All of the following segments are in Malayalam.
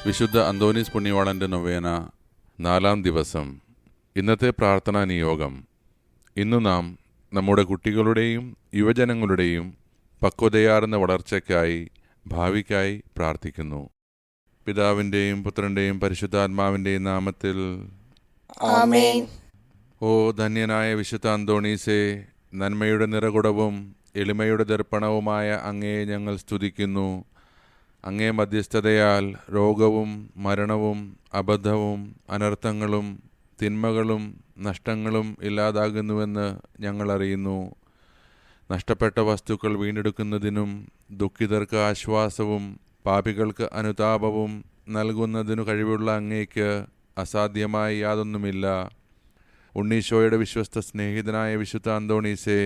വിശുദ്ധ അന്തോനീസ് പുണ്യവാളൻ്റെ നൊവേന 4-ാം ദിവസം. ഇന്നത്തെ പ്രാർത്ഥനാ നിയോഗം. ഇന്ന് നാം നമ്മുടെ കുട്ടികളുടെയും യുവജനങ്ങളുടെയും പക്വതയാർന്ന വളർച്ചയ്ക്കായി, ഭാവിക്കായി പ്രാർത്ഥിക്കുന്നു. പിതാവിൻ്റെയും പുത്രൻ്റെയും പരിശുദ്ധാത്മാവിൻ്റെയും നാമത്തിൽ ആമേൻ. ഓ ധന്യനായ വിശുദ്ധ അന്തോണീസേ, നന്മയുടെ നിറകുടവും എളിമയുടെ ദർപ്പണവുമായ അങ്ങയെ ഞങ്ങൾ സ്തുതിക്കുന്നു. അങ്ങേ മധ്യസ്ഥതയാൽ രോഗവും മരണവും അബദ്ധവും അനർത്ഥങ്ങളും തിന്മകളും നഷ്ടങ്ങളും ഇല്ലാതാകുന്നുവെന്ന് ഞങ്ങൾ അറിയുന്നു. നഷ്ടപ്പെട്ട വസ്തുക്കൾ വീണ്ടെടുക്കുന്നതിനും ദുഃഖിതർക്ക് ആശ്വാസവും പാപികൾക്ക് അനുതാപവും നൽകുന്നതിനു കഴിവുള്ള അങ്ങേക്ക് അസാധ്യമായി യാതൊന്നുമില്ല. ഉണ്ണീശോയുടെ വിശ്വസ്ത സ്നേഹിതനായ വിശുദ്ധ അന്തോണീസേ,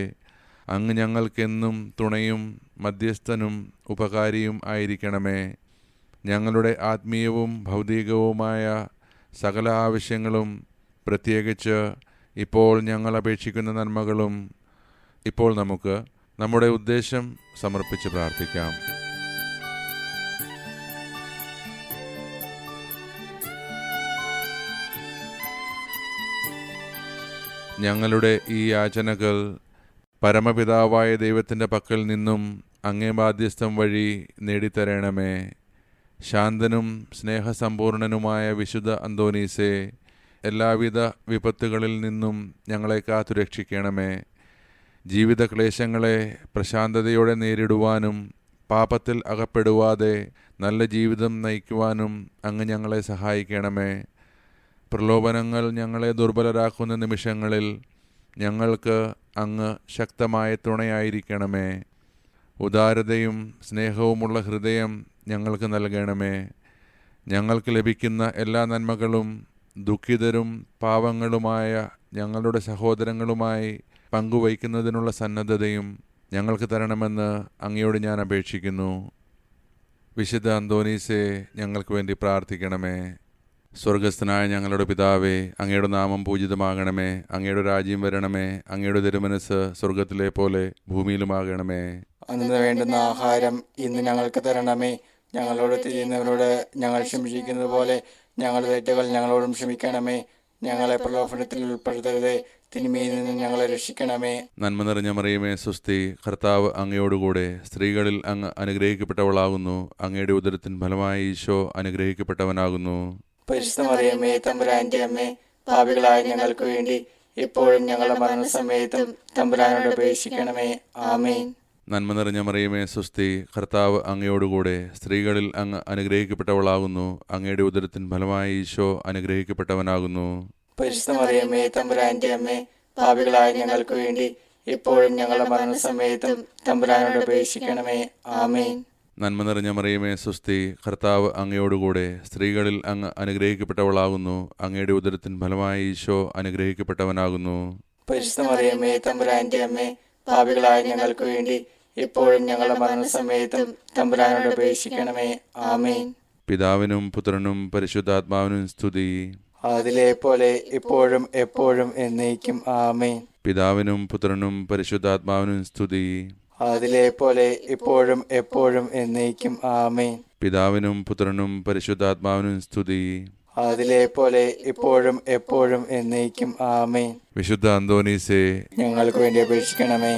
അങ്ങ് ഞങ്ങൾക്കെന്നും തുണയും മധ്യസ്ഥനും ഉപകാരിയും ആയിരിക്കണമേ. ഞങ്ങളുടെ ആത്മീയവും ഭൗതികവുമായ സകല ആവശ്യങ്ങളും, പ്രത്യേകിച്ച് ഇപ്പോൾ ഞങ്ങൾ അപേക്ഷിക്കുന്ന നന്മകളും, ഇപ്പോൾ നമുക്ക് നമ്മുടെ ഉദ്ദേശം സമർപ്പിച്ച് പ്രാർത്ഥിക്കാം. ഞങ്ങളുടെ ഈ യാചനകൾ പരമപിതാവായ ദൈവത്തിൻ്റെ പക്കൽ നിന്നും അങ്ങേ ബാധ്യസ്ഥം വഴി നേടിത്തരണമേ. ശാന്തനും സ്നേഹസമ്പൂർണനുമായ വിശുദ്ധ അന്തോനീസേ, എല്ലാവിധ വിപത്തുകളിൽ നിന്നും ഞങ്ങളെ കാത്തുരക്ഷിക്കണമേ. ജീവിത ക്ലേശങ്ങളെ പ്രശാന്തതയോടെ നേരിടുവാനും പാപത്തിൽ അകപ്പെടുവാതെ നല്ല ജീവിതം നയിക്കുവാനും അങ്ങ് ഞങ്ങളെ സഹായിക്കണമേ. പ്രലോഭനങ്ങൾ ഞങ്ങളെ ദുർബലരാക്കുന്ന നിമിഷങ്ങളിൽ ഞങ്ങൾക്ക് അങ്ങ് ശക്തമായ തുണയായിരിക്കണമേ. ഉദാരതയും സ്നേഹവുമുള്ള ഹൃദയം ഞങ്ങൾക്ക് നൽകണമേ. ഞങ്ങൾക്ക് ലഭിക്കുന്ന എല്ലാ നന്മകളും ദുഃഖിതരും പാവങ്ങളുമായ ഞങ്ങളുടെ സഹോദരങ്ങളുമായി പങ്കുവയ്ക്കുന്നതിനുള്ള സന്നദ്ധതയും ഞങ്ങൾക്ക് തരണമെന്ന് അങ്ങയോട് ഞാൻ അപേക്ഷിക്കുന്നു. വിശുദ്ധ അന്തോനീസേ, ഞങ്ങൾക്ക് വേണ്ടി പ്രാർത്ഥിക്കണമേ. സ്വർഗസ്ഥനായ ഞങ്ങളുടെ പിതാവേ, അങ്ങയുടെ നാമം പൂജിതമാകണമേ. അങ്ങയുടെ രാജ്യം വരണമേ. അങ്ങയുടെ തിരുമനസ്സ് സ്വർഗത്തിലെ പോലെ ഭൂമിയിലുമാകണമേ. അന്ന് വേണ്ടുന്ന ആഹാരം ഇന്ന് ഞങ്ങൾക്ക് തരണമേ. ഞങ്ങളോട് ചെയ്യുന്നവരോട് ഞങ്ങൾ ക്ഷമിച്ചിരിക്കുന്നത് പോലെ ഞങ്ങളുടെ തെറ്റുകൾ ഞങ്ങളോടും ക്ഷമിക്കണമേ. ഞങ്ങളെ പ്രലോഭനത്തിൽ ഉൾപ്പെടുത്തരുതേ, തിന്മയിൽ നിന്ന് ഞങ്ങളെ രക്ഷിക്കണമേ. നന്മ നിറഞ്ഞ മറിയമേ, സ്വസ്തി, കർത്താവ് അങ്ങയോടുകൂടെ സ്ത്രീകളിൽ അങ്ങ് അനുഗ്രഹിക്കപ്പെട്ടവളാകുന്നു. അങ്ങയുടെ ഉദരത്തിൻ ഫലമായ ഈശോ അനുഗ്രഹിക്കപ്പെട്ടവനാകുന്നു. പരിശുദ്ധ മറിയമേ, തമ്പുരാന്റെ അമ്മേ, പാപികളായ ഞങ്ങൾക്ക് വേണ്ടി ഇപ്പോഴും ഞങ്ങളുടെ മരണസമയത്തും തമ്പുരാനോട് അപേക്ഷിക്കണമേ. ആമേൻ. നന്മ നിറഞ്ഞ മറിയമേ, സ്വസ്തി, കർത്താവ് അങ്ങയോടുകൂടെ സ്ത്രീകളിൽ അങ്ങ് അനുഗ്രഹിക്കപ്പെട്ടവളാകുന്നു. അങ്ങയുടെ ഉദരത്തിൻ ഫലമായ ഈശോ അനുഗ്രഹിക്കപ്പെട്ടവനാകുന്നു. പരിശുദ്ധ മറിയമേ, തമ്പുരാന്റെ അമ്മേ, പാപികളായ ഞങ്ങൾക്ക് വേണ്ടി ഇപ്പോഴും ഞങ്ങളുടെ മരണസമയത്തും തമ്പുരാനോട് അപേക്ഷിക്കണമേ. ആമേൻ. നന്മ നിറഞ്ഞ മറിയമേ, സ്വസ്തി, കർത്താവ് അങ്ങയോടുകൂടെ സ്ത്രീകളിൽ അങ്ങ് അനുഗ്രഹിക്കപ്പെട്ടവളാകുന്നു. അങ്ങയുടെ ഉദരത്തിൻ ഫലമായ ഈശോ അനുഗ്രഹിക്കപ്പെട്ടവനാകുന്നു. പരിശുദ്ധ മറിയമേ, തമ്പുരാന്റെ അമ്മേ, പാപികളായ ഞങ്ങൾക്ക് വേണ്ടി ഇപ്പോഴും ഞങ്ങളുടെ മരണസമയത്തും തമ്പുരാനോട് അപേക്ഷിക്കണമേ. ആമേൻ. പിതാവിനും പുത്രനും പരിശുദ്ധാത്മാവിനും സ്തുതി. അതിലെ പോലെ ഇപ്പോഴും എപ്പോഴും എന്നേക്കും. ആമേൻ. പിതാവിനും പുത്രനും പരിശുദ്ധാത്മാവിനും സ്തുതി. അതിലെ പോലെ ഇപ്പോഴും എപ്പോഴും എന്നേക്കും. ആമേൻ. പിതാവിനും പുത്രനും പരിശുദ്ധാത്മാവിനും സ്തുതി. അതിലെ പോലെ ഇപ്പോഴും എപ്പോഴും എന്നേക്കും. ആമേൻ. വിശുദ്ധ അന്തോനീസേ, ഞങ്ങൾക്ക് വേണ്ടി അപേക്ഷിക്കണമേ.